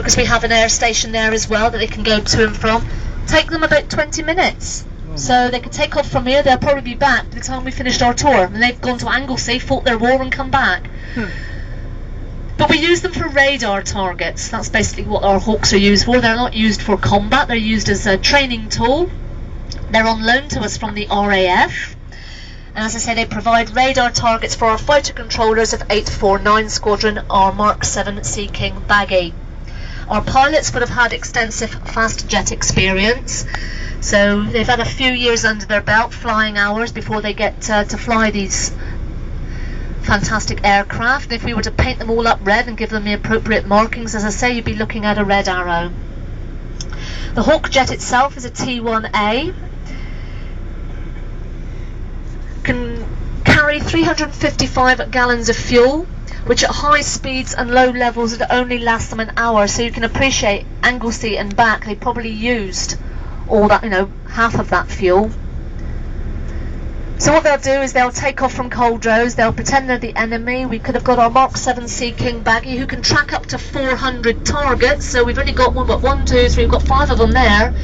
because we have an air station there as well that they can go to and from. Take them about 20 minutes. So they could take off from here, they'll probably be back by the time we finished our tour. And they've gone to Anglesey, fought their war and come back. But we use them for radar targets. That's basically what our Hawks are used for. They're not used for combat, they're used as a training tool. They're on loan to us from the RAF. And as I say, they provide radar targets for our fighter controllers of 849 Squadron, our Mark 7 Sea King Baggy. Our pilots would have had extensive fast jet experience. So they've had a few years under their belt, flying hours, before they get to fly these fantastic aircraft. If we were to paint them all up red and give them the appropriate markings, as I say, you'd be looking at a red arrow. The Hawk jet itself is a T1A. Can carry 355 gallons of fuel, which at high speeds and low levels would only last them an hour. So you can appreciate Anglesey and back, they probably used all that, half of that fuel. So what they'll do is they'll take off from Coldrose, they'll pretend they're the enemy. We could have got our Mark 7 Sea King Baggy, who can track up to 400 targets. So we've only got one, two, three, we've got 5 of them there.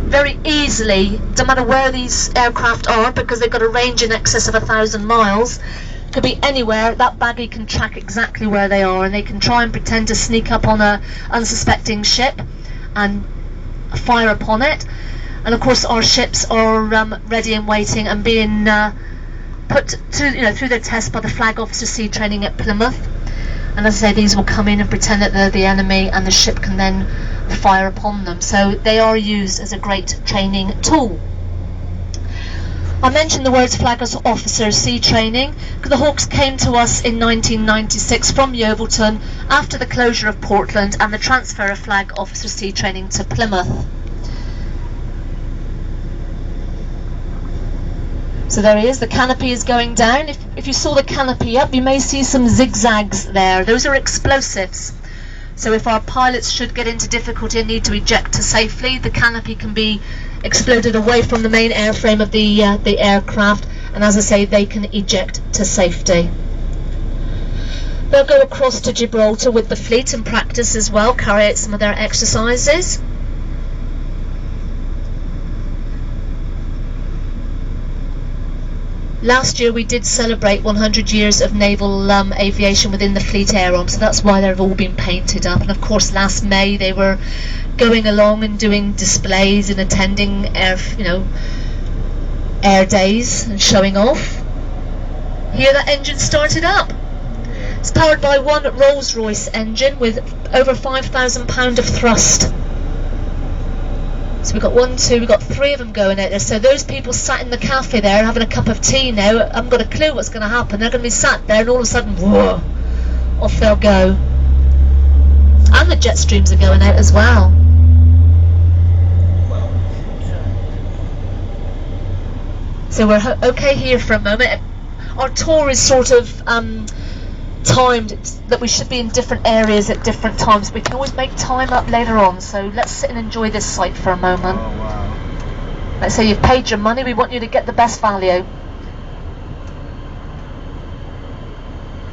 Very easily, no matter where these aircraft are, because they've got a range in excess of 1,000 miles, could be anywhere, that Baggy can track exactly where they are, and they can try and pretend to sneak up on a unsuspecting ship and fire upon it. And of course our ships are ready and waiting and being put to, through their test by the Flag Officer Sea Training at Plymouth. And as I say, these will come in and pretend that they're the enemy, and the ship can then fire upon them. So they are used as a great training tool. I mentioned the words Flag Officer Sea Training because the Hawks came to us in 1996 from Yeovilton after the closure of Portland and the transfer of Flag Officer Sea Training to Plymouth. So there he is, the canopy is going down. If you saw the canopy up, you may see some zigzags there. Those are explosives. So if our pilots should get into difficulty and need to eject to safely, the canopy can be exploded away from the main airframe of the aircraft, and as I say, they can eject to safety. They'll go across to Gibraltar with the fleet and practice as well, carry out some of their exercises. Last year we did celebrate 100 years of naval aviation within the Fleet Air Arm, so that's why they've all been painted up. And of course last May they were going along and doing displays and attending air days and showing off. Here that engine started up. It's powered by one Rolls-Royce engine with over 5,000 pounds of thrust. So we've got 3 of them going out there. So those people sat in the cafe there having a cup of tea now, haven't got a clue what's going to happen. They're going to be sat there and all of a sudden, whoa, off they'll go. And the jet streams are going out as well. So we're okay here for a moment. Our tour is sort of timed that we should be in different areas at different times. We can always make time up later on, so let's sit and enjoy this site for a moment. Oh, wow. Let's say you've paid your money, we want you to get the best value.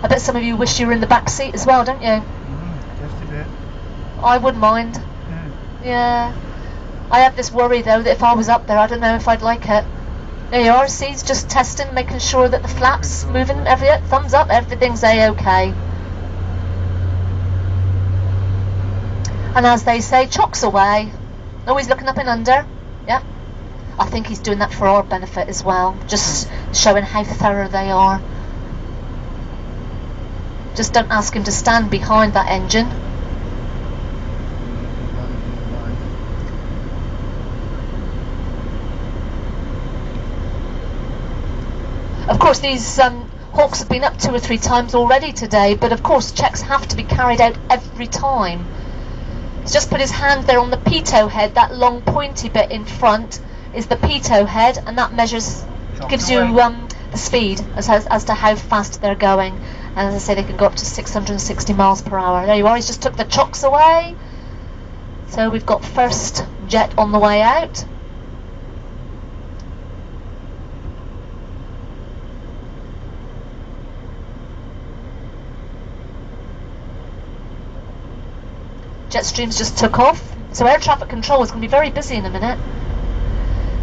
I bet some of you wish you were in the back seat as well, don't you? Just a bit. I wouldn't mind. Yeah. I have this worry though that if I was up there, I don't know if I'd like it. There you are, see, it's just testing, making sure that the flaps moving, everything, thumbs up, everything's A-OK. And as they say, chocks away. Always looking up and under. Yeah. I think he's doing that for our benefit as well, just showing how thorough they are. Just don't ask him to stand behind that engine. Of course these Hawks have been up 2 or 3 times already today, but of course checks have to be carried out every time. He's just put his hand there on the pitot head, that long pointy bit in front is the pitot head, and that measures, gives you the speed as to how fast they're going. And as I say, they can go up to 660 miles per hour. There you are, he's just took the chocks away. So we've got first jet on the way out. Jetstream's just took off. So air traffic control is going to be very busy in a minute.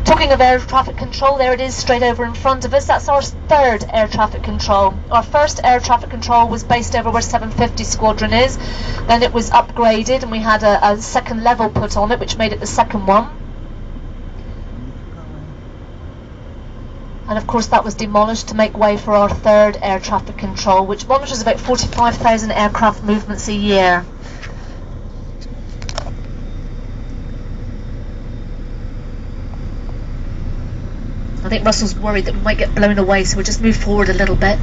Talking of air traffic control, there it is straight over in front of us. That's our third air traffic control. Our first air traffic control was based over where 750 Squadron is. Then it was upgraded and we had a second level put on it, which made it the second one. And of course that was demolished to make way for our third air traffic control, which monitors about 45,000 aircraft movements a year. I think Russell's worried that we might get blown away, so we'll just move forward a little bit.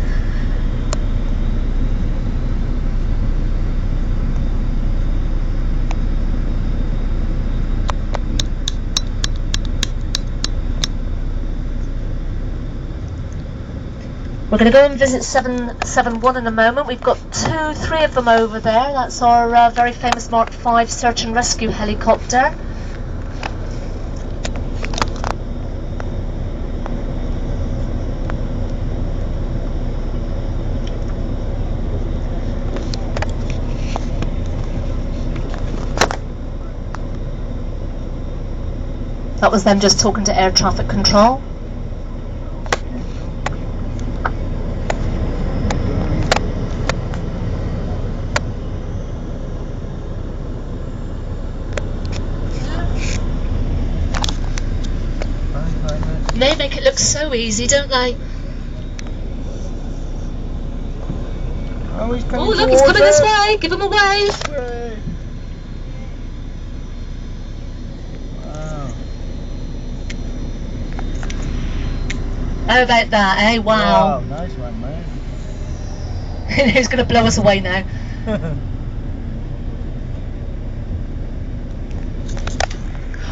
We're going to go and visit 771 in a moment. We've got 3 of them over there. That's our very famous Mark V search and rescue helicopter. That was them just talking to air traffic control. They make it look so easy, don't they? Oh, he's coming. Oh, look, he's coming this way. Give him a wave. Wow. How about that, eh? Wow. Nice one, man. Who's going to blow us away now?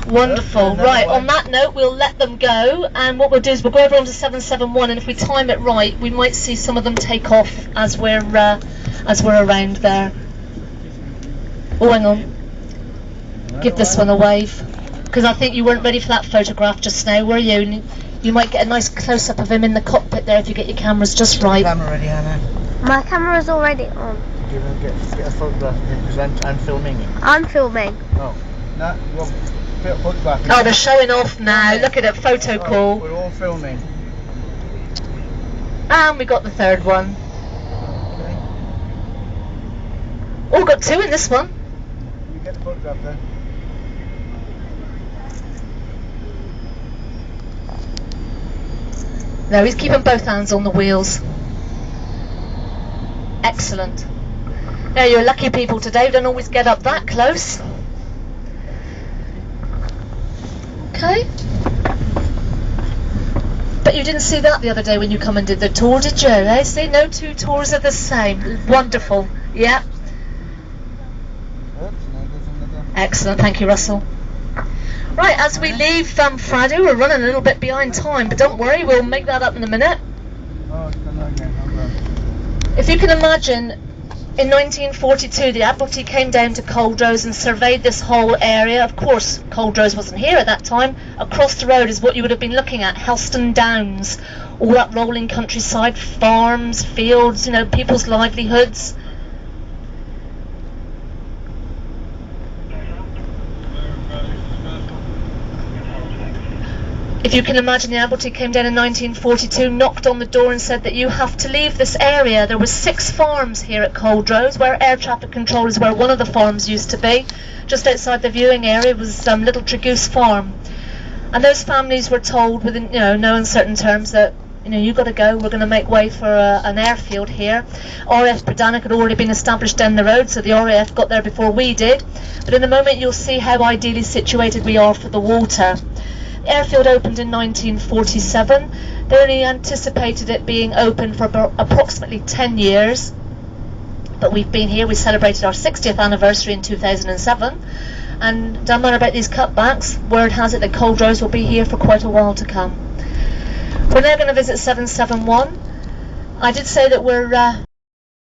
Wonderful. Right, on that note, we'll let them go, and what we'll do is we'll go over onto 771, and if we time it right, we might see some of them take off as we're around there. Oh, hang on. Give this one a wave, because I think you weren't ready for that photograph just now, were you? And you might get a nice close-up of him in the cockpit there if you get your cameras just right. Camera ready, Anna. My camera's already on. Get a photograph of him, because I'm filming it. I'm filming. Oh, no, well, photograph. Oh, they're showing off now. Look at it, photo call. We're all filming. And we got the third one. Okay. Oh, got 2 in this one. You get the photograph then. No, he's keeping both hands on the wheels. Excellent. Now, you're lucky people today. We don't always get up that close. Okay. But you didn't see that the other day when you come and did the tour, did you? Eh? See, no 2 tours are the same. Wonderful. Yeah. Oops, no, there's another. Excellent. Thank you, Russell. Right, as we leave Fradu, we're running a little bit behind time, but don't worry, we'll make that up in a minute. Oh, it's done again. Hold on. If you can imagine, in 1942 the Admiralty came down to Culdrose and surveyed this whole area. Of course, Culdrose wasn't here at that time. Across the road is what you would have been looking at, Helston Downs. All that rolling countryside, farms, fields, you know, people's livelihoods. If you can imagine, the Admiralty came down in 1942, knocked on the door and said that you have to leave this area. There were 6 farms here at Culdrose, where air traffic control is where one of the farms used to be. Just outside the viewing area was Little Tregoose Farm. And those families were told within, no uncertain terms that, you've got to go, we're going to make way for an airfield here. RAF Bredannock had already been established down the road, so the RAF got there before we did. But in a moment you'll see how ideally situated we are for the water. The airfield opened in 1947. They only anticipated it being open for approximately 10 years. But we've been here, we celebrated our 60th anniversary in 2007. And don't matter about these cutbacks, word has it that Culdrose will be here for quite a while to come. We're now going to visit 771. I did say that we're